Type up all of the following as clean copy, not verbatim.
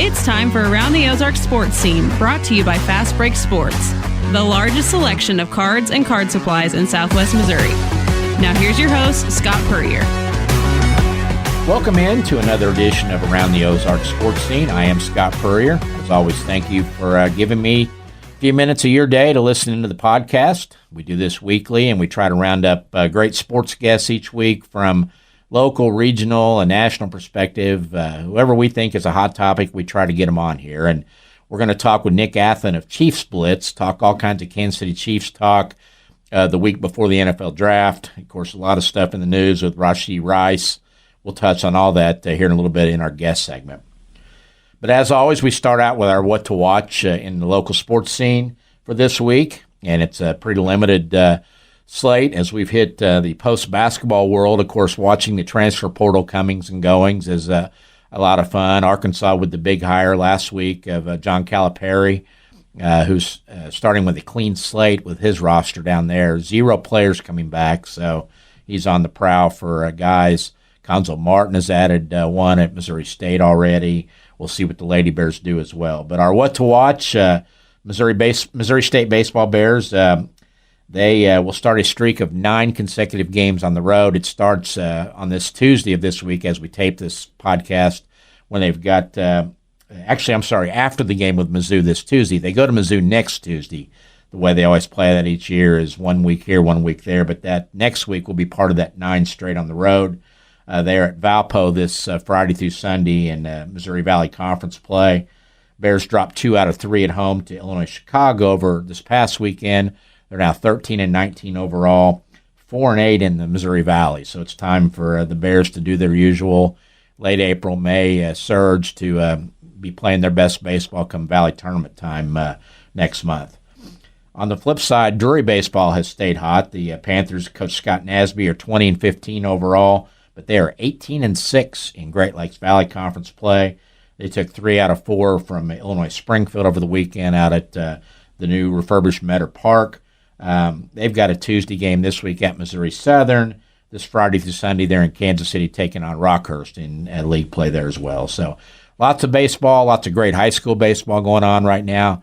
It's time for Around the Ozarks Sports Scene, brought to you by Fast Break Sports, the largest selection of cards and card supplies in Southwest Missouri. Now here's your host, Scott Purrier. Welcome in to another edition of Around the Ozarks Sports Scene. I am Scott Purrier. As always, thank you for giving me a few minutes of your day to listen into the podcast. We do this weekly, and we try to round up great sports guests each week from local, regional, and national perspective. Whoever we think is a hot topic, we try to get them on here. And we're going to talk with Nick Athan of Chiefs Blitz, talk all kinds of Kansas City Chiefs talk the week before the NFL draft. Of course, a lot of stuff in the news with Rashee Rice. We'll touch on all that here in a little bit in our guest segment. But as always, we start out with our what to watch in the local sports scene for this week. And it's a pretty limited slate as we've hit the post-basketball world. Of course, watching the transfer portal comings and goings is a lot of fun. Arkansas with the big hire last week of John Calipari, who's starting with a clean slate with his roster down there. 0 players coming back, so he's on the prowl for guys. Conzo Martin has added one at Missouri State already. We'll see what the Lady Bears do as well. But our what to watch, Missouri State baseball Bears, they will start a streak of 9 consecutive games on the road. It starts on this Tuesday of this week as we tape this podcast when they've got after the game with Mizzou this Tuesday. They go to Mizzou next Tuesday. The way they always play that each year is 1 week here, 1 week there. But that next week will be part of that 9 straight on the road. They're at Valpo this Friday through Sunday in Missouri Valley Conference play. Bears dropped 2 out of 3 at home to Illinois Chicago over this past weekend. They're now 13-19 overall, 4-8 in the Missouri Valley. So it's time for the Bears to do their usual late April, May surge to be playing their best baseball come Valley tournament time next month. On the flip side, Drury baseball has stayed hot. The Panthers, Coach Scott Nasby, are 20-15 overall, but they are 18-6 in Great Lakes Valley Conference play. They took 3 out of 4 from Illinois Springfield over the weekend out at the new refurbished Metter Park. They've got a Tuesday game this week at Missouri Southern. This Friday through Sunday, they're in Kansas City taking on Rockhurst in league play there as well. So lots of baseball, lots of great high school baseball going on right now.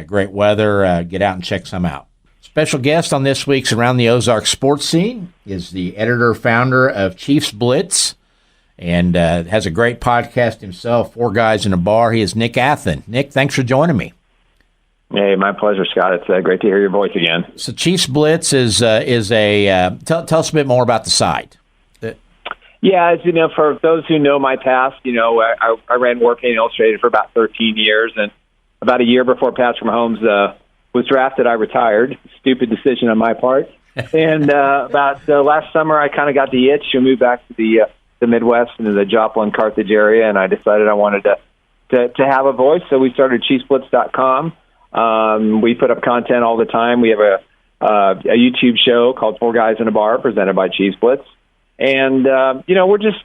Great weather. Get out and check some out. Special guest on this week's Around the Ozarks Sports Scene is the editor-founder of Chiefs Blitz and has a great podcast himself, 4 Guys in a Bar. He is Nick Athan. Nick, thanks for joining me. Hey, my pleasure, Scott. It's great to hear your voice again. So Chiefs Blitz is a tell us a bit more about the site. Yeah, as you know, for those who know my past, I ran Warpaint Illustrated for about 13 years, and about a year before Patrick Mahomes was drafted, I retired. Stupid decision on my part. And about last summer, I kind of got the itch to move back to the Midwest into the Joplin, Carthage area, and I decided I wanted to have a voice. So we started ChiefsBlitz.com. We put up content all the time. We have a YouTube show called 4 Guys in a Bar presented by Chiefs Blitz. And, we're just,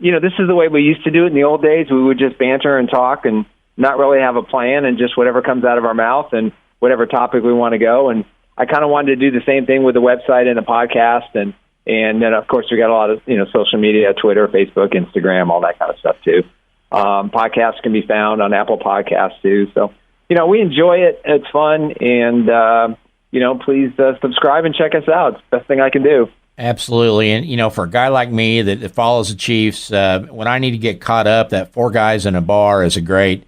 this is the way we used to do it in the old days. We would just banter and talk and not really have a plan and just whatever comes out of our mouth and whatever topic we want to go. And I kind of wanted to do the same thing with the website and the podcast. And then, of course, we got a lot of, social media, Twitter, Facebook, Instagram, all that kind of stuff, too. Podcasts can be found on Apple Podcasts, too. So, we enjoy it. It's fun. And, please subscribe and check us out. It's the best thing I can do. Absolutely. And, for a guy like me that follows the Chiefs, when I need to get caught up, that 4 Guys in a Bar is a great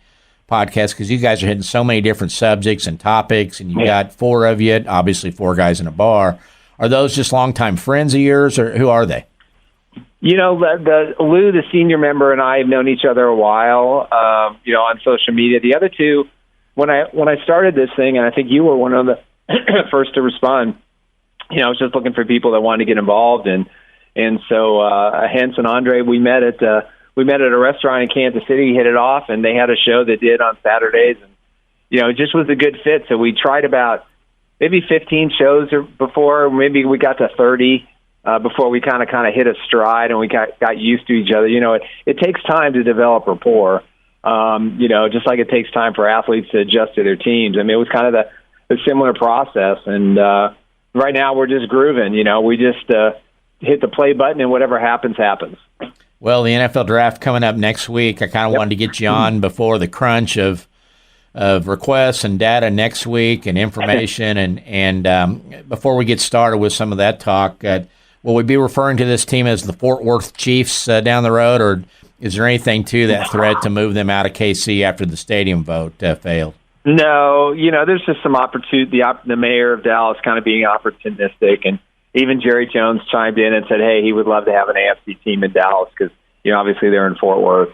podcast because you guys are hitting so many different subjects and topics, and you got 4 of you, obviously 4 Guys in a Bar. Are those just longtime friends of yours, or who are they? Lou, the senior member, and I have known each other a while, on social media. The other 2, when I started this thing, and I think you were one of the first to respond, I was just looking for people that wanted to get involved, and so Hens and Andre, we met at a restaurant in Kansas City, hit it off, and they had a show they did on Saturdays, and it just was a good fit. So we tried about maybe 15 shows before, maybe we got to 30 before we kind of hit a stride and we got used to each other. It takes time to develop rapport. Just like it takes time for athletes to adjust to their teams. I mean, it was kind of a similar process, and right now we're just grooving. We just hit the play button, and whatever happens, happens. Well, the NFL draft coming up next week. I kind of wanted to get you on before the crunch of requests and data next week and information. and before we get started with some of that talk, will we be referring to this team as the Fort Worth Chiefs down the road, or is there anything to that threat to move them out of KC after the stadium vote failed? No, there's just some opportunity. The mayor of Dallas kind of being opportunistic, and even Jerry Jones chimed in and said, hey, he would love to have an AFC team in Dallas because, obviously they're in Fort Worth.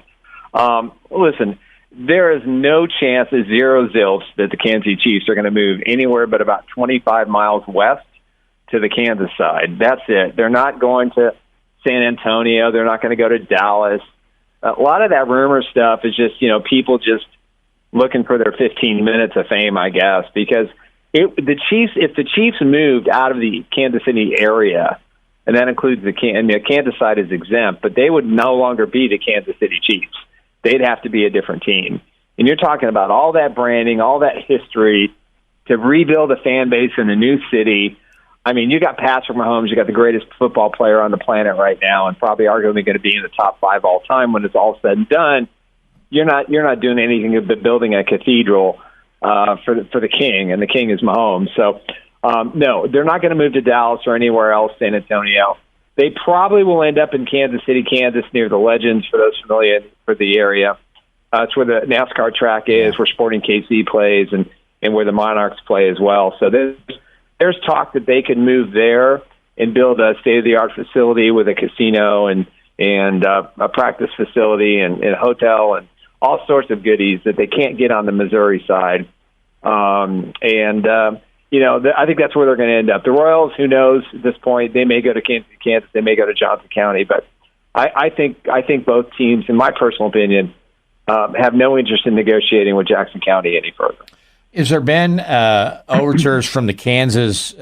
Listen, there is no chance, zero zilch, that the Kansas City Chiefs are going to move anywhere but about 25 miles west to the Kansas side. That's it. They're not going to San Antonio. They're not going to go to Dallas. A lot of that rumor stuff is just, people just looking for their 15 minutes of fame, I guess, because if the Chiefs moved out of the Kansas City area, and that includes the Kansas side is exempt, but they would no longer be the Kansas City Chiefs. They'd have to be a different team. And you're talking about all that branding, all that history to rebuild a fan base in a new city. I mean, you got Patrick Mahomes, you got the greatest football player on the planet right now, and probably arguably going to be in the top 5 all time when it's all said and done. You're not doing anything but building a cathedral for the king, and the king is Mahomes. So, no, they're not going to move to Dallas or anywhere else, San Antonio. They probably will end up in Kansas City, Kansas, near the Legends, for those familiar for the area. It's where the NASCAR track is, where Sporting KC plays, and where the Monarchs play as well. So there's talk that they could move there and build a state-of-the-art facility with a casino and a practice facility and a hotel and all sorts of goodies that they can't get on the Missouri side. I think that's where they're going to end up. The Royals, who knows at this point, they may go to Kansas, they may go to Johnson County, but I think both teams, in my personal opinion, have no interest in negotiating with Jackson County any further. Has there been overtures from the Kansas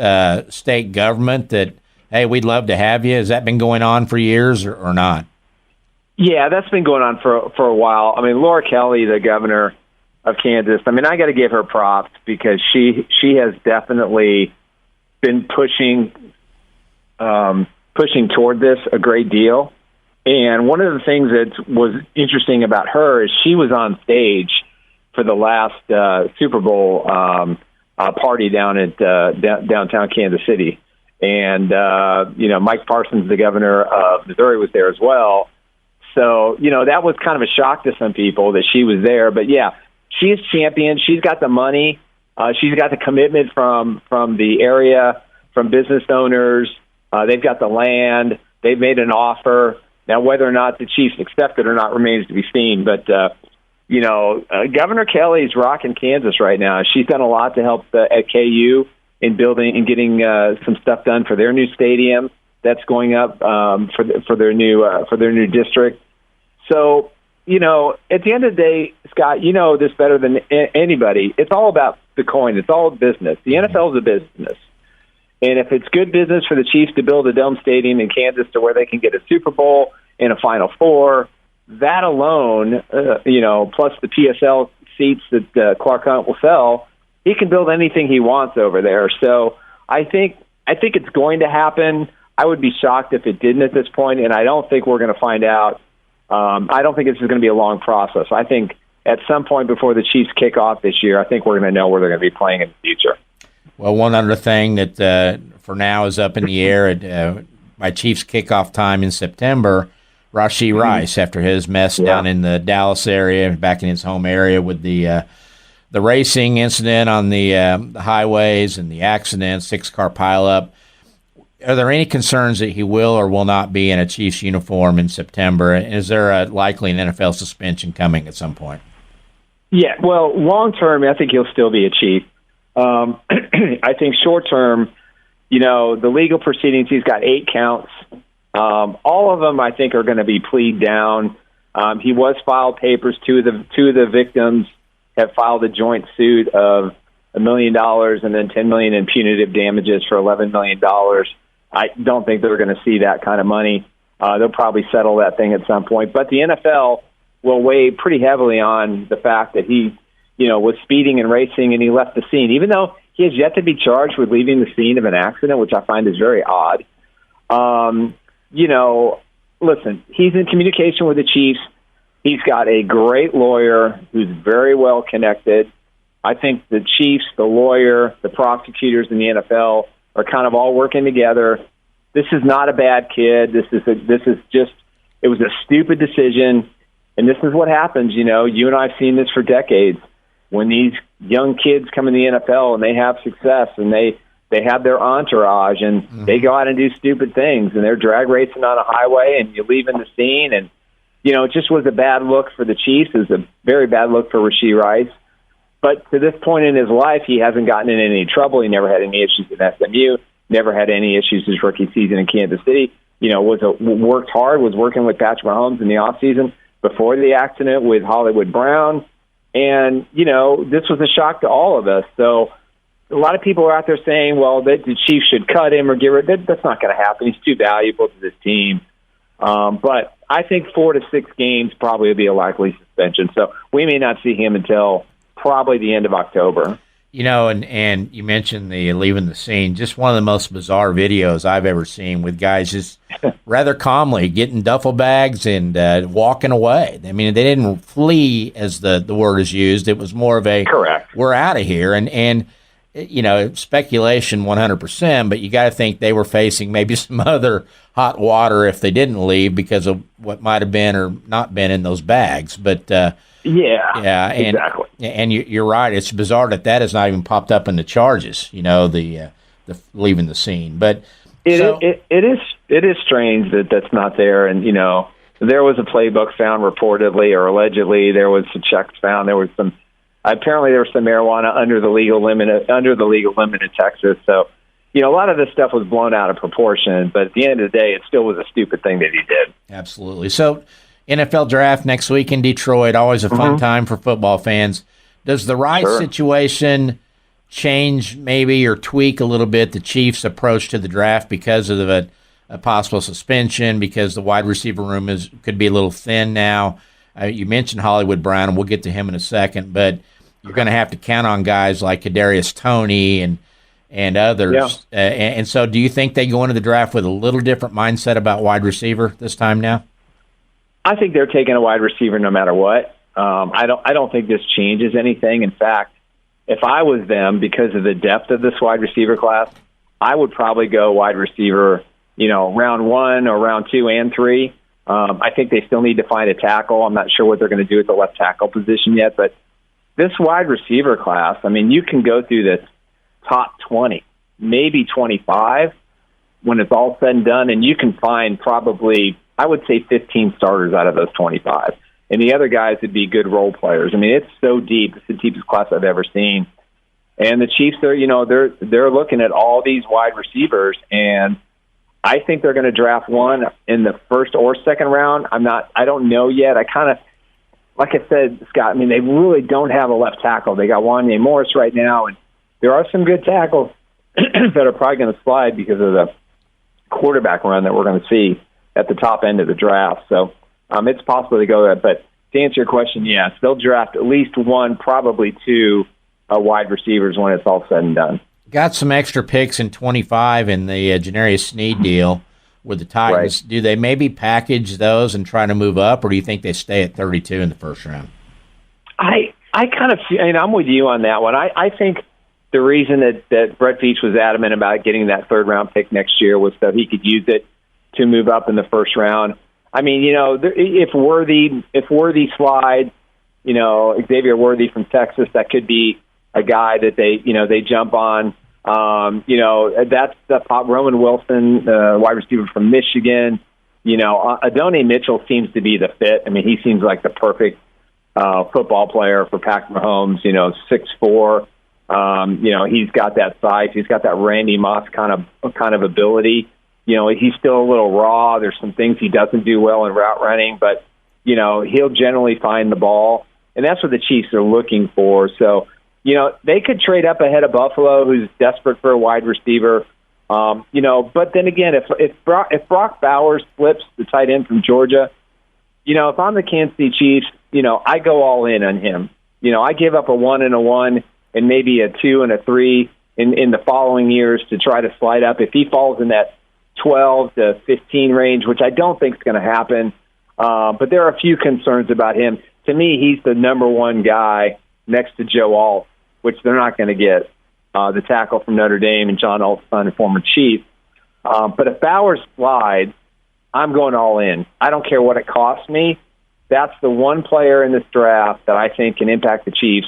state government that, hey, we'd love to have you? Has that been going on for years or not? Yeah, that's been going on for a while. I mean, Laura Kelly, the governor of Kansas, I mean, I got to give her props because she has definitely been pushing toward this a great deal. And one of the things that was interesting about her is she was on stage for the last Super Bowl party down at downtown Kansas City. And, Mike Parsons, the governor of Missouri, was there as well. So, that was kind of a shock to some people that she was there. But, yeah, she's champion. She's got the money. She's got the commitment from the area, from business owners. They've got the land. They've made an offer. Now, whether or not the Chiefs accept it or not remains to be seen. But, Governor Kelly's rocking Kansas right now. She's done a lot to help at KU in building and getting some stuff done for their new stadium that's going up for their new district. So, at the end of the day, Scott, you know this better than anybody. It's all about the coin. It's all business. The NFL is a business. And if it's good business for the Chiefs to build a dome stadium in Kansas to where they can get a Super Bowl and a Final Four, that alone, plus the PSL seats that Clark Hunt will sell, he can build anything he wants over there. So I think it's going to happen. I would be shocked if it didn't at this point, and I don't think we're going to find out. I don't think this is going to be a long process. I think at some point before the Chiefs kick off this year, I think we're going to know where they're going to be playing in the future. Well, one other thing that for now is up in the air by Chiefs kickoff time in September, Rashee Rice, after his mess down in the Dallas area, back in his home area with the racing incident on the highways and the accident, 6-car pileup. Are there any concerns that he will or will not be in a Chiefs uniform in September? Is there likely an NFL suspension coming at some point? Yeah, well, long term, I think he'll still be a Chief. I think short term, the legal proceedings, he's got 8 counts. All of them, I think, are going to be plead down. He was filed papers. Two of the victims have filed a joint suit of $1 million and then $10 million in punitive damages for $11 million. I don't think they're going to see that kind of money. They'll probably settle that thing at some point. But the NFL will weigh pretty heavily on the fact that he, was speeding and racing and he left the scene, even though he has yet to be charged with leaving the scene of an accident, which I find is very odd. listen, he's in communication with the Chiefs. He's got a great lawyer who's very well connected. I think the Chiefs, the lawyer, the prosecutors in the NFL are kind of all working together. This is not a bad kid. It was a stupid decision. And this is what happens, you and I have seen this for decades. When these young kids come in the NFL and they have success and they have their entourage and they go out and do stupid things and they're drag racing on a highway and you leave in the scene. And, it just was a bad look for the Chiefs. It was a very bad look for Rashee Rice. But to this point in his life, he hasn't gotten in any trouble. He never had any issues at SMU, never had any issues his rookie season in Kansas City. Worked hard, was working with Patrick Mahomes in the offseason before the accident with Hollywood Brown. And, this was a shock to all of us. So a lot of people are out there saying, well, that the Chiefs should cut him or get rid of him. That's not going to happen. He's too valuable to this team. But I think 4 to 6 games probably will be a likely suspension. So we may not see him until probably the end of October. And you mentioned the leaving the scene. Just one of the most bizarre videos I've ever seen with guys just rather calmly getting duffel bags and walking away. I mean, they didn't flee, as the word is used. It was more of a, correct, we're out of here. And speculation 100%, but you got to think they were facing maybe some other hot water if they didn't leave because of what might have been or not been in those bags. But yeah, and, exactly. And you're right. It's bizarre that has not even popped up in the charges. The leaving the scene, but it is strange that's not there. And there was a playbook found reportedly or allegedly. There was some checks found. There was some. Apparently, there was some marijuana under the legal limit in Texas. So, a lot of this stuff was blown out of proportion. But at the end of the day, it still was a stupid thing that he did. Absolutely. So, NFL draft next week in Detroit. Always a fun time for football fans. Does the Rice situation change maybe or tweak a little bit the Chiefs' approach to the draft because of a possible suspension? Because the wide receiver room could be a little thin now. You mentioned Hollywood Brown, and we'll get to him in a second, but you're going to have to count on guys like Kadarius Toney and others. Yeah. And so do you think they go into the draft with a little different mindset about wide receiver this time now? I think they're taking a wide receiver no matter what. I don't think this changes anything. In fact, if I was them, because of the depth of this wide receiver class, I would probably go wide receiver, round 1 or round 2 and 3. I think they still need to find a tackle. I'm not sure what they're going to do at the left tackle position yet, but this wide receiver class, I mean, you can go through this top 20, maybe 25 when it's all said and done, and you can find probably, I would say, 15 starters out of those 25. And the other guys would be good role players. I mean, it's so deep. It's the deepest class I've ever seen. And the Chiefs are, they're looking at all these wide receivers, and I think they're going to draft one in the first or second round. I don't know yet. I kind of, like I said, Scott, I mean, they really don't have a left tackle. They got Wanya Morris right now, and there are some good tackles that are probably going to slide because of the quarterback run that we're going to see at the top end of the draft. So it's possible to go there. But to answer your question, yes, they'll draft at least one, probably two wide receivers when it's all said and done. Got some extra picks in 25 in the Janarius Sneed deal with the Titans. Right. Do they maybe package those and try to move up, or do you think they stay at 32 in the first round? I kind of feel, I'm with you on that one. I think the reason that Brett Veach was adamant about getting that third-round pick next year was so he could use it to move up in the first round. I mean, if Worthy slides, Xavier Worthy from Texas, that could be a guy that they jump on. That's the pop. Roman Wilson, wide receiver from Michigan. Adonai Mitchell seems to be the fit. I mean, he seems like the perfect football player for Patrick Mahomes. 6'4". He's got that size. He's got that Randy Moss kind of ability. He's still a little raw. There's some things he doesn't do well in route running, but he'll generally find the ball, and that's what the Chiefs are looking for. So. They could trade up ahead of Buffalo, who's desperate for a wide receiver. But then again, if Brock Bowers flips the tight end from Georgia, if I'm the Kansas City Chiefs, I go all in on him. I give up a 1 and a 1 and maybe a 2 and a 3 in the following years to try to slide up. If he falls in that 12 to 15 range, which I don't think is going to happen. But there are a few concerns about him. To me, he's the number one guy next to Joe Alt, which they're not going to get, the tackle from Notre Dame and John Alt's son and former Chief. But if Bowers slides, I'm going all in. I don't care what it costs me. That's the one player in this draft that I think can impact the Chiefs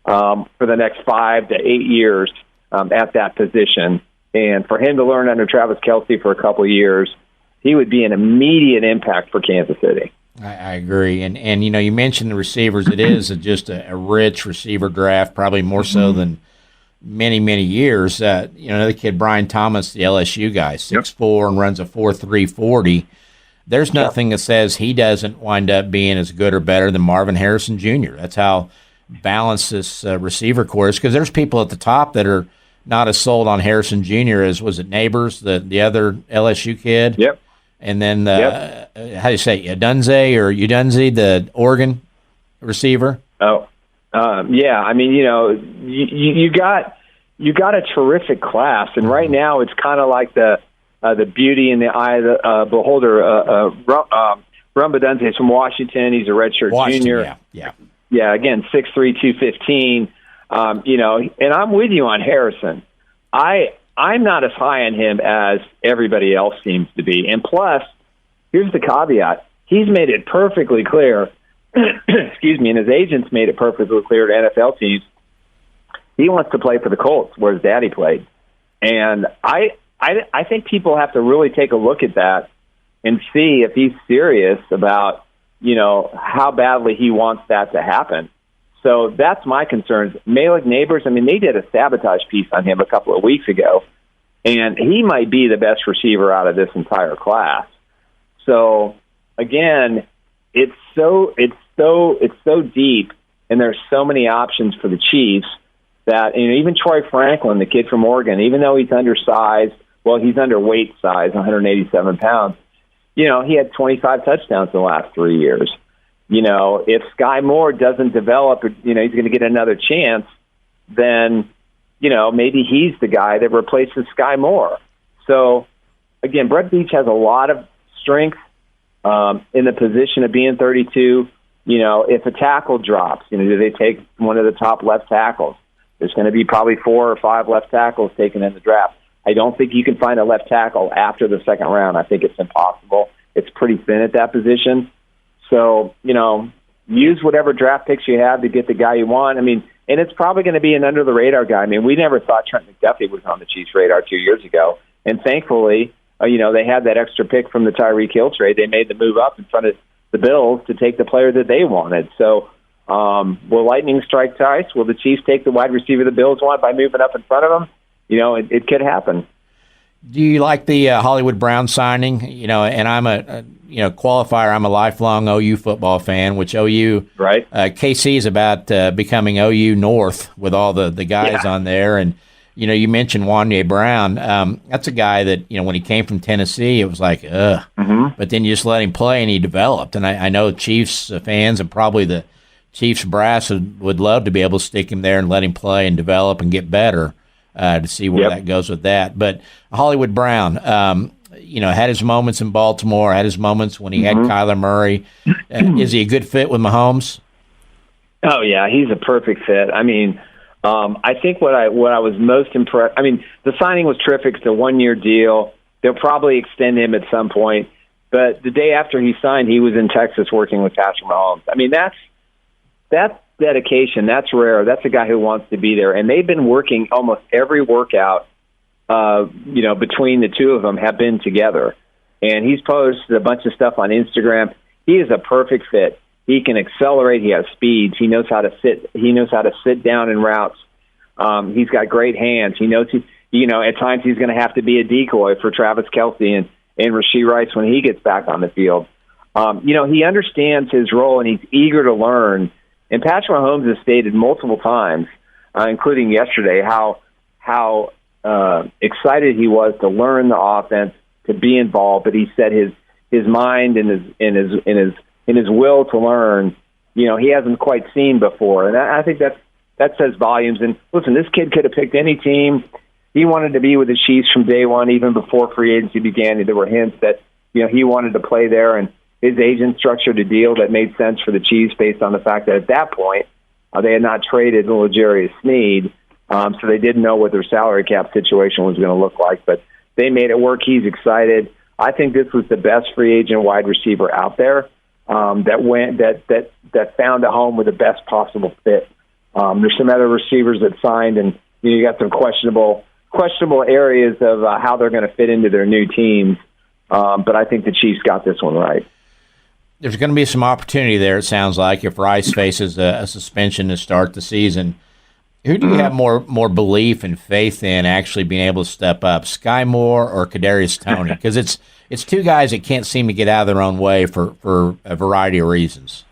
for the next 5 to 8 years at that position. And for him to learn under Travis Kelce for a couple of years, he would be an immediate impact for Kansas City. I agree. And you know, you mentioned the receivers. It is just a rich receiver draft, probably more so than many, many years. You know, the kid Brian Thomas, the LSU guy, 6'4" and runs a 4.3 40. There's nothing that says he doesn't wind up being as good or better than Marvin Harrison Jr. That's how balanced this receiver core is, because there's people at the top that are not as sold on Harrison Jr. as, was it Neighbors, the other LSU kid? Yep. And then, how do you say, Udunze, the Oregon receiver? Oh, yeah. I mean, you know, you got a terrific class, and right now it's kind of like the beauty in the eye of the beholder. Rumba from Washington. He's a redshirt junior. Yeah. Again, 6'3", 215. You know, and I'm with you on Harrison. I'm not as high on him as everybody else seems to be. And plus, here's the caveat. He's made it perfectly clear, excuse me, and his agents made it perfectly clear to NFL teams, he wants to play for the Colts, where his daddy played. And I think people have to really take a look at that and see if he's serious about, you know, how badly he wants that to happen. So that's my concerns. Malik Neighbors, I mean, they did a sabotage piece on him a couple of weeks ago, and he might be the best receiver out of this entire class. So again, it's so deep, and there's so many options for the Chiefs that, you know, even Troy Franklin, the kid from Oregon, even though he's undersized, well, he's underweight size, 187 pounds. You know, he had 25 touchdowns in the last 3 years. You know, if Sky Moore doesn't develop, you know, he's going to get another chance, then, you know, maybe he's the guy that replaces Sky Moore. So, again, Brett Beach has a lot of strength in the position of being 32. You know, if a tackle drops, you know, do they take one of the top left tackles? There's going to be probably 4 or 5 left tackles taken in the draft. I don't think you can find a left tackle after the second round. I think it's impossible. It's pretty thin at that position. So, you know, use whatever draft picks you have to get the guy you want. I mean, and it's probably going to be an under-the-radar guy. I mean, we never thought Trent McDuffie was on the Chiefs' radar 2 years ago. And thankfully, you know, they had that extra pick from the Tyreek Hill trade. They made the move up in front of the Bills to take the player that they wanted. So will lightning strike twice? Will the Chiefs take the wide receiver the Bills want by moving up in front of them? You know, it could happen. Do you like the Hollywood Brown signing? You know, and I'm a qualifier. I'm a lifelong OU football fan, which OU, right? KC is about becoming OU North with all the guys on there. And, you know, you mentioned Wanye Brown. That's a guy that, you know, when he came from Tennessee, it was like, ugh. Mm-hmm. But then you just let him play and he developed. And I know Chiefs fans and probably the Chiefs brass would love to be able to stick him there and let him play and develop and get better. To see where that goes with that. But Hollywood Brown, you know, had his moments in Baltimore, had his moments when he had Kyler Murray. Is he a good fit with Mahomes? Oh, yeah, he's a perfect fit. I mean, I think what I was most impressed, I mean, the signing was terrific. It's a 1-year deal. They'll probably extend him at some point. But the day after he signed, he was in Texas working with Patrick Mahomes. I mean, that's dedication. That's rare. That's a guy who wants to be there. And they've been working almost every workout, you know, between the two of them have been together. And he's posted a bunch of stuff on Instagram. He is a perfect fit. He can accelerate. He has speeds. He knows how to sit. He knows how to sit down in routes. He's got great hands. He knows, you know, at times he's going to have to be a decoy for Travis Kelce and Rashee Rice when he gets back on the field. You know, he understands his role and he's eager to learn. And Patrick Mahomes has stated multiple times, including yesterday, how excited he was to learn the offense, to be involved. But he said his mind and his will to learn, you know, he hasn't quite seen before. And I think that says volumes. And listen, this kid could have picked any team. he wanted to be with the Chiefs from day one, even before free agency began. There were hints that he wanted to play there, and his agent structured a deal that made sense for the Chiefs based on the fact that at that point they had not traded L'Jarius Sneed, so they didn't know what their salary cap situation was going to look like. But they made it work. He's excited. I think this was the best free agent wide receiver out there that found a home with the best possible fit. There's some other receivers that signed, and you got some questionable areas of how they're going to fit into their new teams. But I think the Chiefs got this one right. There's going to be some opportunity there, it sounds like, if Rice faces a suspension to start the season. Who do you have more belief and faith in actually being able to step up, Sky Moore or Kadarius Toney? Because it's two guys that can't seem to get out of their own way for a variety of reasons.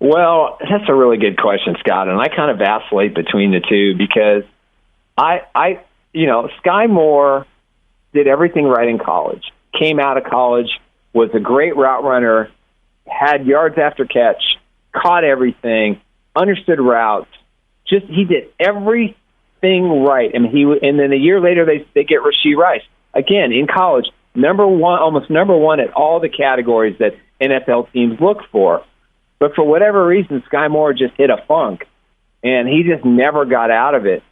Well, that's a really good question, Scott, and I kind of vacillate between the two because Sky Moore did everything right in college, came out of college, was a great route runner, had yards after catch, caught everything, understood routes. He did everything right. And then a year later they get Rashee Rice. Again, in college, almost number one at all the categories that NFL teams look for. But for whatever reason, Sky Moore just hit a funk, and he just never got out of it.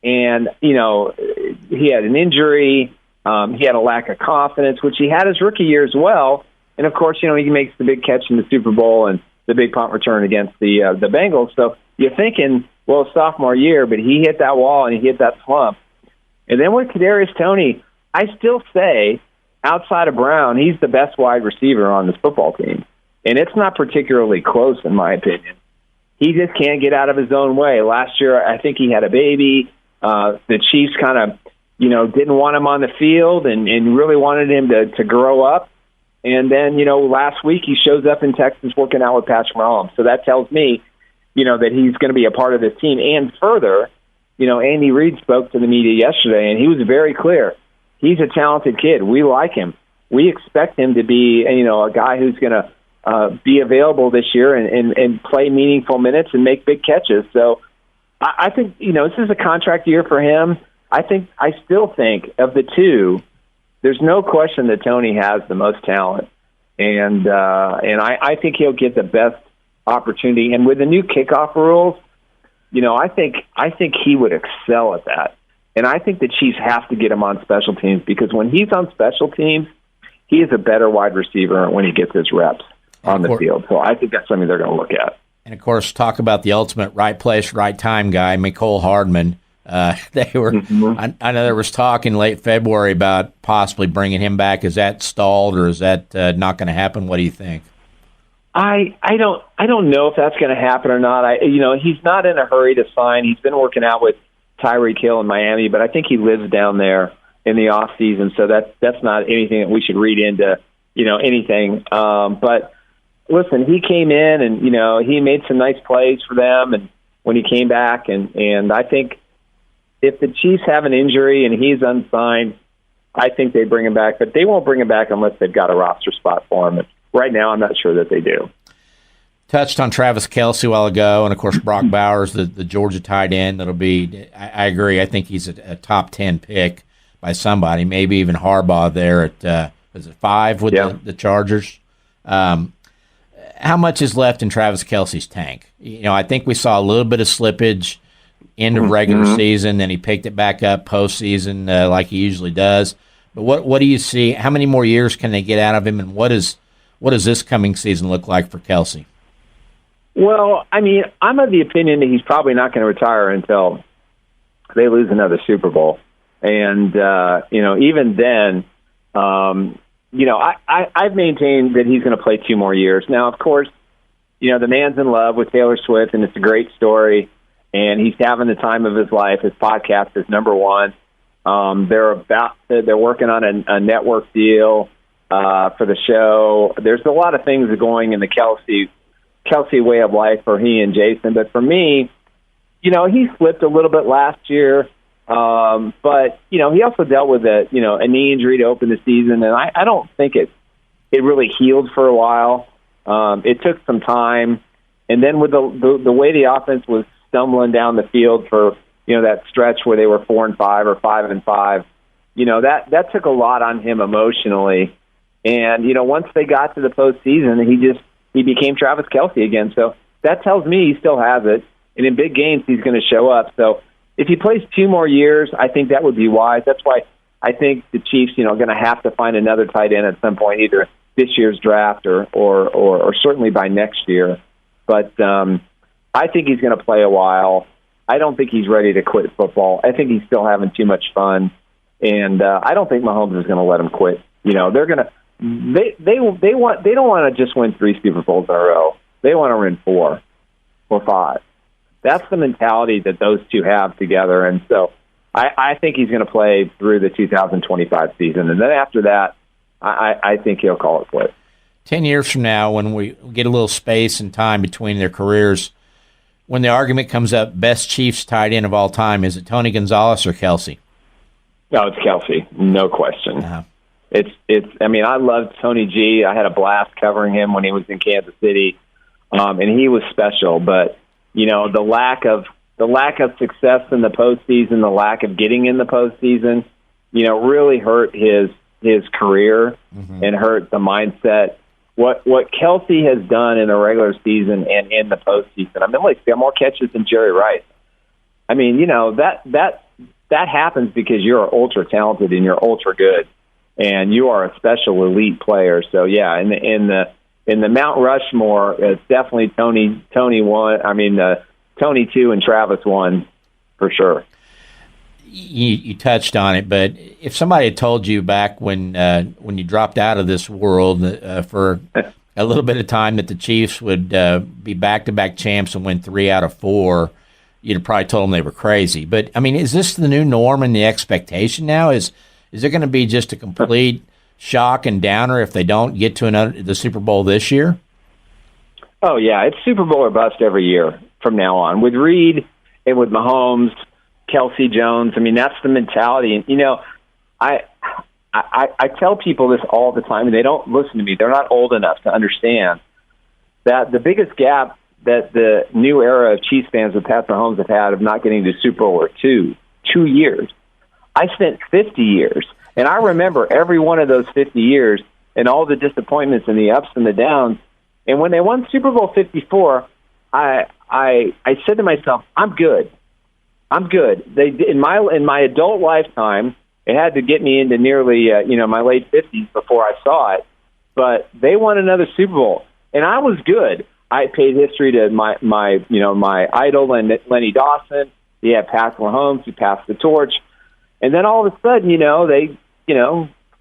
And, he had an injury. He had a lack of confidence, which he had his rookie year as well. And, of course, he makes the big catch in the Super Bowl and the big punt return against the Bengals. So you're thinking, well, sophomore year, but he hit that wall and he hit that slump. And then with Kadarius Toney, I still say, outside of Brown, he's the best wide receiver on this football team. And it's not particularly close, in my opinion. He just can't get out of his own way. Last year, I think he had a baby. The Chiefs kind of, didn't want him on the field and really wanted him to grow up. And then, last week he shows up in Texas working out with Patrick Mahomes. So that tells me, that he's going to be a part of this team. And further, Andy Reid spoke to the media yesterday, and he was very clear. He's a talented kid. We like him. We expect him to be, a guy who's going to be available this year and play meaningful minutes and make big catches. So I think, this is a contract year for him. I still think of the two, there's no question that Toney has the most talent. And I think he'll get the best opportunity. And with the new kickoff rules, I think he would excel at that. And I think the Chiefs have to get him on special teams because when he's on special teams, he is a better wide receiver when he gets his reps on the field. So I think that's something they're going to look at. And, of course, talk about the ultimate right place, right time guy, Mecole Hardman. They were. I know there was talk in late February about possibly bringing him back. Is that stalled or is that not going to happen? What do you think? I don't know if that's going to happen or not. He's not in a hurry to sign. He's been working out with Tyreek Hill in Miami, but I think he lives down there in the off season, so that's not anything that we should read into anything. But listen, he came in and he made some nice plays for them, and when he came back, and I think if the Chiefs have an injury and he's unsigned, I think they bring him back, but they won't bring him back unless they've got a roster spot for him. And right now, I'm not sure that they do. Touched on Travis Kelce a while ago, and of course Brock Bowers, the Georgia tight end. That'll be. I agree. I think he's a top 10 pick by somebody, maybe even Harbaugh there at is it 5 with the Chargers. How much is left in Travis Kelce's tank? I think we saw a little bit of slippage end of regular season, then he picked it back up postseason like he usually does. But what do you see? How many more years can they get out of him, and what does this coming season look like for Kelce? Well, I'm of the opinion that he's probably not going to retire until they lose another Super Bowl. And, even then, I've maintained that he's going to play 2 more years. Now, of course, the man's in love with Taylor Swift, and it's a great story, and he's having the time of his life. His podcast is number 1. They're working on a network deal for the show. There's a lot of things going in the Kelce way of life for he and Jason. But for me, he slipped a little bit last year. But, he also dealt with a knee injury to open the season. And I don't think it really healed for a while. It took some time. And then with the way the offense was stumbling down the field for that stretch where they were 4-5 or 5-5. That took a lot on him emotionally. And, once they got to the postseason, he became Travis Kelce again. So that tells me he still has it. And in big games, he's going to show up. So if he plays 2 more years, I think that would be wise. That's why I think the Chiefs, going to have to find another tight end at some point, either this year's draft or certainly by next year. But I think he's going to play a while. I don't think he's ready to quit football. I think he's still having too much fun. And I don't think Mahomes is going to let him quit. They're going to they don't want to just win 3 Super Bowls in a row. They want to win 4 or 5. That's the mentality that those two have together. And so I think he's going to play through the 2025 season. And then after that, I think he'll call it quits. 10 years from now, when we get a little space and time between their careers, when the argument comes up, best Chiefs tight end of all time, is it Tony Gonzalez or Kelce? No, it's Kelce, no question. Uh-huh. I loved Tony G. I had a blast covering him when he was in Kansas City, and he was special. But the lack of success in the postseason, the lack of getting in the postseason, really hurt his career and hurt the mindset. What Kelce has done in the regular season and in the postseason, he's got more catches than Jerry Rice. That happens because you're ultra talented and you're ultra good, and you are a special elite player. So yeah, in the Mount Rushmore, it's definitely Tony 1. Tony 2 and Travis 1 for sure. You touched on it, but if somebody had told you back when you dropped out of this world for a little bit of time that the Chiefs would be back-to-back champs and win 3 out of 4, you'd have probably told them they were crazy. But, is this the new norm and the expectation now? Is it going to be just a complete shock and downer if they don't get to the Super Bowl this year? Oh, yeah. It's Super Bowl or bust every year from now on. With Reed and with Mahomes, Kelce, Jones, that's the mentality. And, I tell people this all the time, and they don't listen to me. They're not old enough to understand that the biggest gap that the new era of Chiefs fans with Pat Mahomes have had of not getting to Super Bowl or 2 years. I spent 50 years, and I remember every one of those 50 years and all the disappointments and the ups and the downs. And when they won Super Bowl 54, I said to myself, I'm good. They in my adult lifetime, it had to get me into nearly my late 50s before I saw it. But they won another Super Bowl, and I was good. I paid history to my idol Lenny Dawson. He had Patrick Mahomes, who passed the torch, and then all of a sudden, they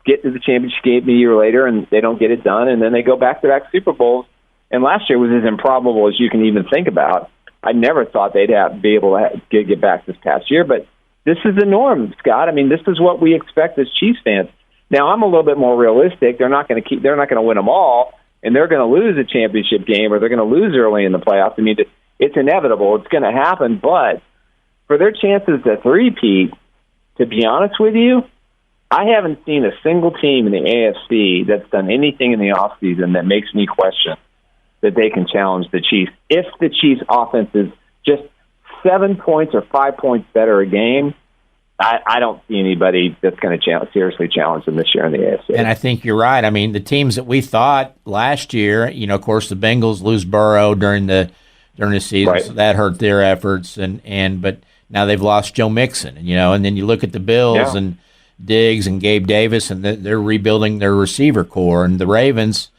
get to the championship game a year later, and they don't get it done, and then they go back-to-back Super Bowls. And last year was as improbable as you can even think about. I never thought they'd be able to get back this past year, but this is the norm, Scott. This is what we expect as Chiefs fans. Now, I'm a little bit more realistic. They're not going to win them all, and they're going to lose a championship game, or they're going to lose early in the playoffs. It's inevitable. It's going to happen. But for their chances to three-peat, to be honest with you, I haven't seen a single team in the AFC that's done anything in the offseason that makes me question that they can challenge the Chiefs. If the Chiefs' offense is just 7 points or 5 points better a game, I don't see anybody that's going to seriously challenge them this year in the AFC. And I think you're right. The teams that we thought last year, of course, the Bengals lose Burrow during the season, right. So that hurt their efforts. But now they've lost Joe Mixon, and then you look at the Bills and Diggs and Gabe Davis, and they're rebuilding their receiver core. And the Ravens,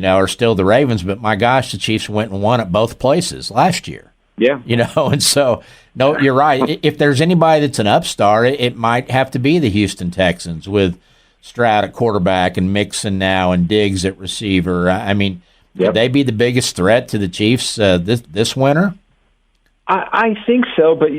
are still the Ravens, but my gosh, the Chiefs went and won at both places last year. Yeah. And so, no, you're right. If there's anybody that's an upstart, it might have to be the Houston Texans with Stroud at quarterback and Mixon now and Diggs at receiver. Would they be the biggest threat to the Chiefs this winter? I think so, but,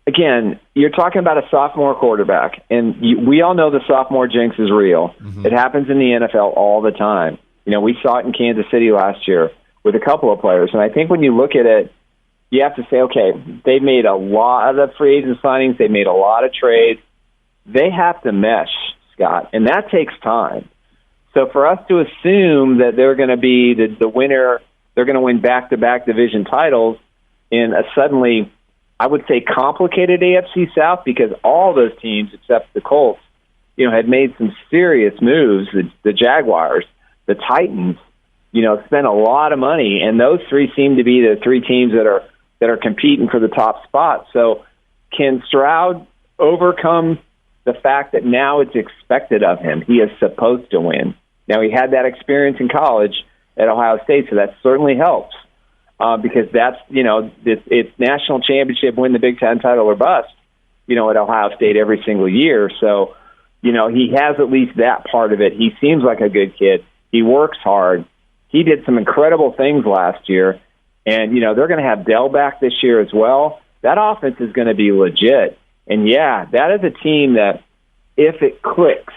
again, you're talking about a sophomore quarterback, and we all know the sophomore jinx is real. Mm-hmm. It happens in the NFL all the time. We saw it in Kansas City last year with a couple of players, and I think when you look at it, you have to say, okay, they've made a lot of free agent signings, they've made a lot of trades. They have to mesh, Scott, and that takes time. So for us to assume that they're going to be the winner, they're going to win back-to-back division titles in a suddenly I would say, complicated AFC South because all those teams, except the Colts, had made some serious moves. The Jaguars, the Titans, spent a lot of money, and those three seem to be the three teams that are competing for the top spot. So can Stroud overcome the fact that now it's expected of him? He is supposed to win. Now, he had that experience in college at Ohio State, so that certainly helps because that's, it's national championship, win the Big Ten title or bust, at Ohio State every single year. So, he has at least that part of it. He seems like a good kid. He works hard. He did some incredible things last year, and, they're going to have Dell back this year as well. That offense is going to be legit. And, yeah, that is a team that if it clicks,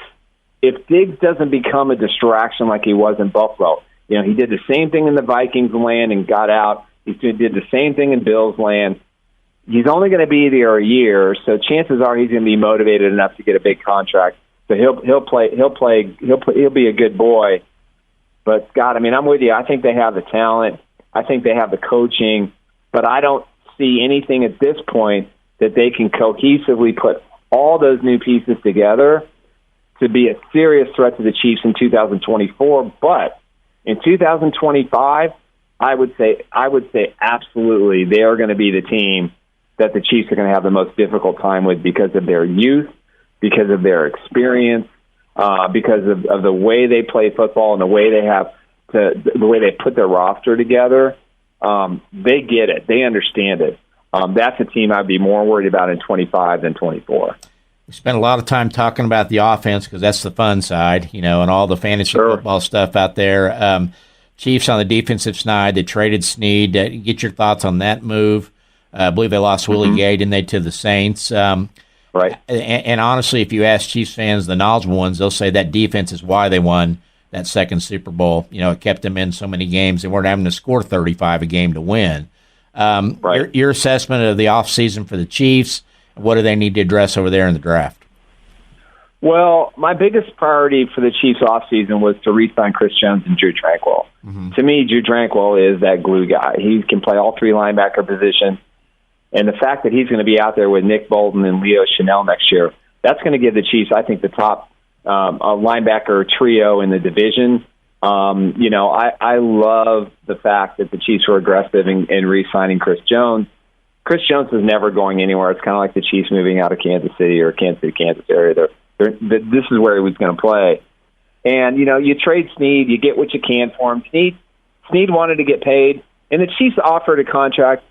if Diggs doesn't become a distraction like he was in Buffalo, he did the same thing in the Vikings land and got out. He did the same thing in Bills land. He's only going to be there a year, so chances are he's going to be motivated enough to get a big contract. So he'll be a good boy. But Scott, I'm with you. I think they have the talent. I think they have the coaching, but I don't see anything at this point that they can cohesively put all those new pieces together to be a serious threat to the Chiefs in 2024. But in 2025, I would say absolutely they are going to be the team that the Chiefs are going to have the most difficult time with because of their youth, because of their experience, because of the way they play football and the way they put their roster together. They get it. They understand it. That's a team I'd be more worried about in 25 than 24. We spent a lot of time talking about the offense because that's the fun side, and all the fantasy football stuff out there. Chiefs on the defensive side, they traded Snead. Get your thoughts on that move. I believe they lost Willie Gay, didn't they, to the Saints? Right. And honestly, if you ask Chiefs fans, the knowledgeable ones, they'll say that defense is why they won that second Super Bowl. It kept them in so many games. They weren't having to score 35 a game to win. Right. Your assessment of the offseason for the Chiefs, what do they need to address over there in the draft? Well, my biggest priority for the Chiefs offseason was to re-sign Chris Jones and Drew Tranquill. To me, Drew Tranquill is that glue guy. He can play all three linebacker positions. And the fact that he's going to be out there with Nick Bolton and Leo Chanel next year, that's going to give the Chiefs, I think, the top linebacker trio in the division. I love the fact that the Chiefs were aggressive in re-signing Chris Jones. Chris Jones is never going anywhere. It's kind of like the Chiefs moving out of Kansas City or Kansas area. This is where he was going to play. And, you trade Snead, you get what you can for him. Snead wanted to get paid, and the Chiefs offered a contract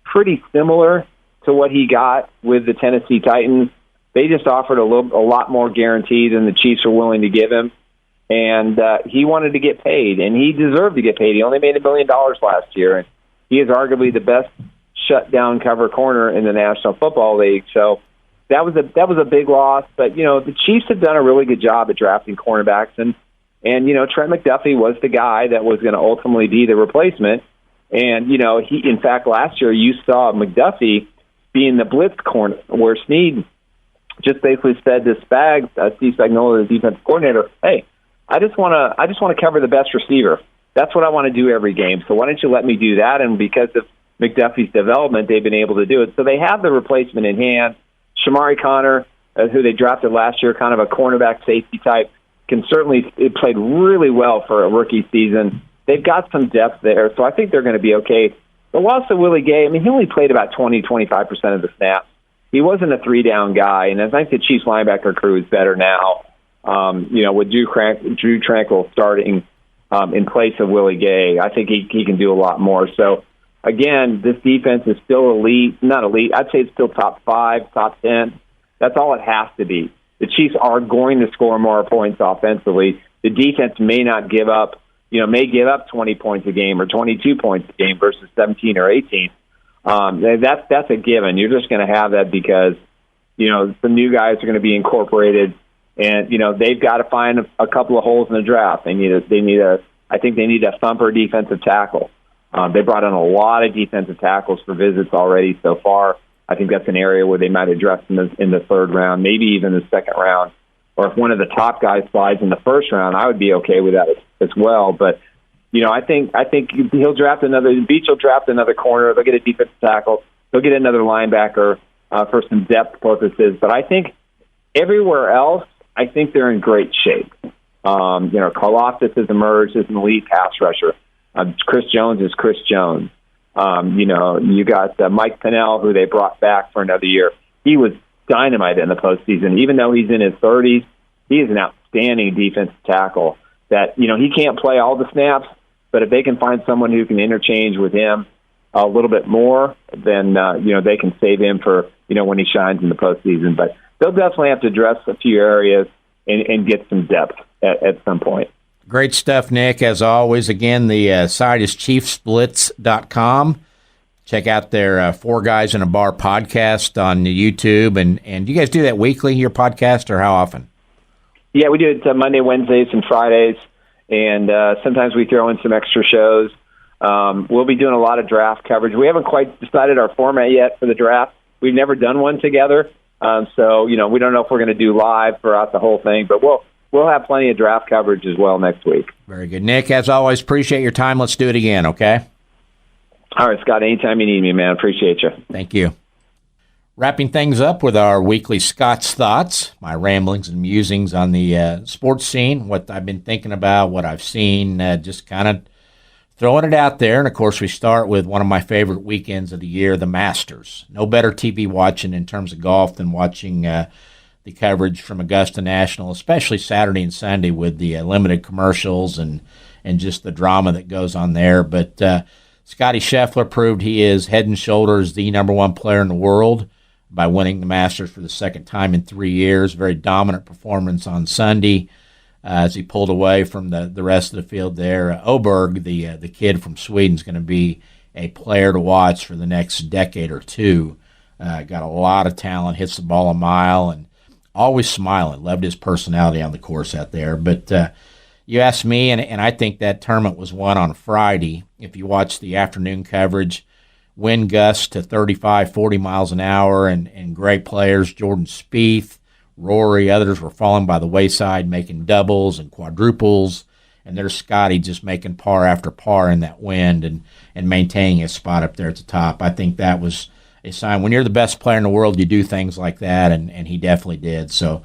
pretty similar to what he got with the Tennessee Titans. They just offered a lot more guarantee than the Chiefs were willing to give him. And he wanted to get paid, and he deserved to get paid. He only made $1 million last year, and he is arguably the best shutdown cover corner in the National Football League. So that was a big loss. But the Chiefs have done a really good job at drafting cornerbacks, and Trent McDuffie was the guy that was going to ultimately be the replacement. And he, in fact, last year you saw McDuffie being the blitz corner, where Snead just basically said to Steve Spagnuolo, the defensive coordinator, "Hey, I just want to cover the best receiver. That's what I want to do every game. So why don't you let me do that?" And because of McDuffie's development, they've been able to do it. So they have the replacement in hand. Shamari Connor, who they drafted last year, kind of a cornerback safety type, it played really well for a rookie season. They've got some depth there, so I think they're going to be okay. The loss of Willie Gay, he only played about 20-25% of the snaps. He wasn't a three-down guy, and I think the Chiefs linebacker crew is better now. With Drew Tranquill starting in place of Willie Gay, I think he can do a lot more. So, again, this defense is still elite. Not elite. I'd say it's still top 5, top 10. That's all it has to be. The Chiefs are going to score more points offensively. The defense may not give up, may give up 20 points a game or 22 points a game versus 17 or 18. That's a given. You're just going to have that because, some new guys are going to be incorporated. And, they've got to find a couple of holes in the draft. I think they need a thumper defensive tackle. They brought in a lot of defensive tackles for visits already so far. I think that's an area where they might address in the third round, maybe even the second round. Or if one of the top guys slides in the first round, I would be okay with that as well. But, I think he'll draft Beach will draft another corner. They'll get a defensive tackle. they'll get another linebacker for some depth purposes. But I think everywhere else, I think they're in great shape. Karlaftis has emerged as an elite pass rusher. Chris Jones is Chris Jones. You got Mike Pennell, who they brought back for another year. He was dynamite in the postseason. Even though he's in his 30s, he is an outstanding defensive tackle that, he can't play all the snaps, but if they can find someone who can interchange with him a little bit more, then, they can save him for, when he shines in the postseason. But they'll definitely have to address a few areas and get some depth at some point. Great stuff, Nick. As always, again, the site is chiefsblitz.com. Check out their Four Guys in a Bar podcast on YouTube. And you guys do that weekly, your podcast, or how often? Yeah, we do it Monday, Wednesdays, and Fridays. And sometimes we throw in some extra shows. We'll be doing a lot of draft coverage. We haven't quite decided our format yet for the draft. We've never done one together. So, we don't know if we're going to do live throughout the whole thing, but we'll have plenty of draft coverage as well next week. Very good. Nick, as always, appreciate your time. Let's do it again, okay? All right, Scott, anytime you need me, man. Appreciate you. Thank you. Wrapping things up with our weekly Scott's Thoughts, my ramblings and musings on the sports scene, what I've been thinking about, what I've seen, just kind of throwing it out there. And, of course, we start with one of my favorite weekends of the year, the Masters. No better TV watching in terms of golf than watching the coverage from Augusta National, especially Saturday and Sunday with the limited commercials and just the drama that goes on there. But Scottie Scheffler proved he is head and shoulders the number one player in the world by winning the Masters for the second time in 3 years. Very dominant performance on Sunday as he pulled away from the rest of the field there. Oberg, the kid from Sweden, is going to be a player to watch for the next decade or two. Got a lot of talent, hits the ball a mile, and always smiling. Loved his personality on the course out there. But you asked me, and I think that tournament was won on Friday. If you watch the afternoon coverage, wind gusts to 35, 40 miles an hour, and great players, Jordan Spieth, Rory, others were falling by the wayside, making doubles and quadruples, and there's Scotty just making par after par in that wind and maintaining his spot up there at the top. I think that was a sign. When you're the best player in the world, you do things like that, and he definitely did. So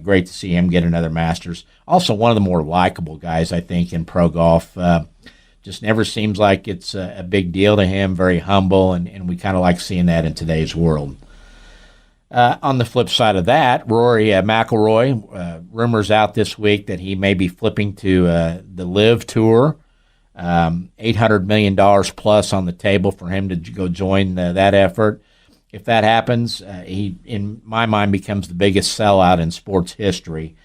great to see him get another Masters. Also, one of the more likable guys, I think, in pro golf. Just never seems like it's a big deal to him, very humble, and we kind of like seeing that in today's world. On the flip side of that, Rory McIlroy, rumors out this week that he may be flipping to the LIV Tour. $800 million plus on the table for him to go join that effort. If that happens, he, in my mind, becomes the biggest sellout in sports history.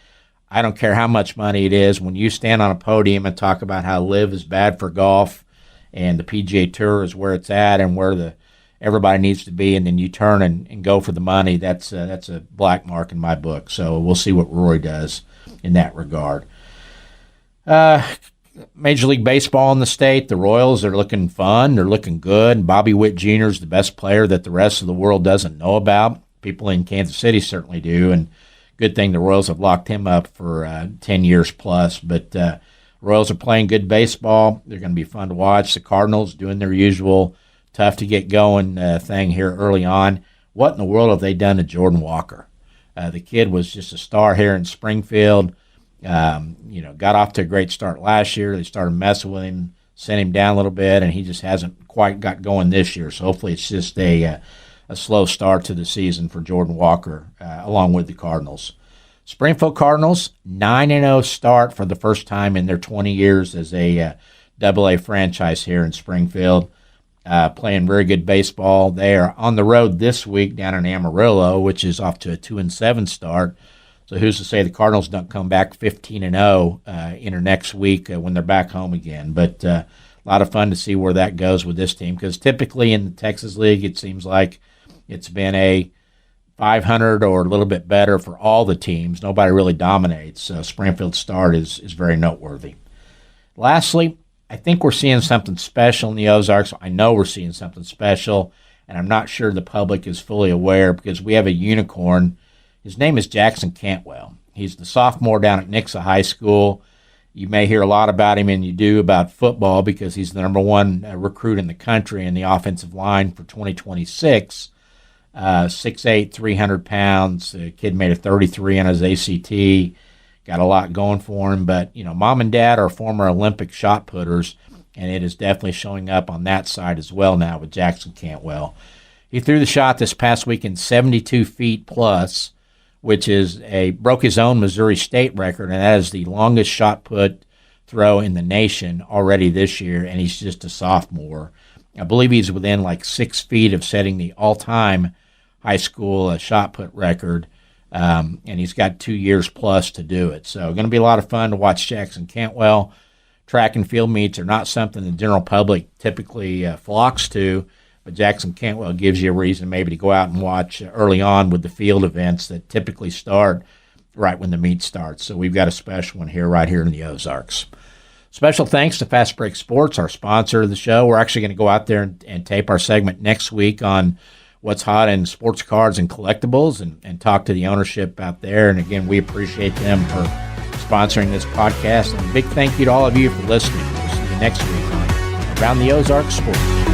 I don't care how much money it is. When you stand on a podium and talk about how LIV is bad for golf and the PGA Tour is where it's at and where everybody needs to be, and then you turn and go for the money, that's a black mark in my book. So we'll see what Rory does in that regard. Major League Baseball in the state, the Royals are looking fun. They're looking good. Bobby Witt Jr. is the best player that the rest of the world doesn't know about. People in Kansas City certainly do, and good thing the Royals have locked him up for 10 years plus. But Royals are playing good baseball. They're going to be fun to watch. The Cardinals doing their usual tough to get going thing here early on. What in the world have they done to Jordan Walker? The kid was just a star here in Springfield. Got off to a great start last year. They started messing with him, sent him down a little bit, and he just hasn't quite got going this year. So hopefully it's just a slow start to the season for Jordan Walker, along with the Cardinals. Springfield Cardinals, 9-0 start for the first time in their 20 years as a AA franchise here in Springfield. Playing very good baseball. They are on the road this week down in Amarillo, which is off to a 2-7 start. So who's to say the Cardinals don't come back 15-0 in their next week when they're back home again. But a lot of fun to see where that goes with this team, because typically in the Texas League it seems like it's been a 500 or a little bit better for all the teams. Nobody really dominates. Springfield's start is very noteworthy. Lastly, I think we're seeing something special in the Ozarks. I know we're seeing something special, and I'm not sure the public is fully aware because we have a unicorn. His name is Jackson Cantwell. He's the sophomore down at Nixa High School. You may hear a lot about him, and you do about football, because he's the number one recruit in the country in the offensive line for 2026. 6'8", 300 pounds. The kid made a 33 on his ACT. Got a lot going for him. But, mom and dad are former Olympic shot putters, and it is definitely showing up on that side as well now with Jackson Cantwell. He threw the shot this past weekend 72 feet plus, which broke his own Missouri State record, and that is the longest shot put throw in the nation already this year, and he's just a sophomore. I believe he's within like 6 feet of setting the all-time high school shot put record, and he's got 2 years plus to do it. So going to be a lot of fun to watch Jackson Cantwell. Track and field meets are not something the general public typically flocks to, but Jackson Cantwell gives you a reason maybe to go out and watch early on with the field events that typically start right when the meet starts. So we've got a special one right here in the Ozarks. Special thanks to Fast Break Sports, our sponsor of the show. We're actually going to go out there and tape our segment next week on what's hot in sports cards and collectibles, and talk to the ownership out there. And again, we appreciate them for sponsoring this podcast. And a big thank you to all of you for listening. We'll see you next week on Around the Ozarks Sports.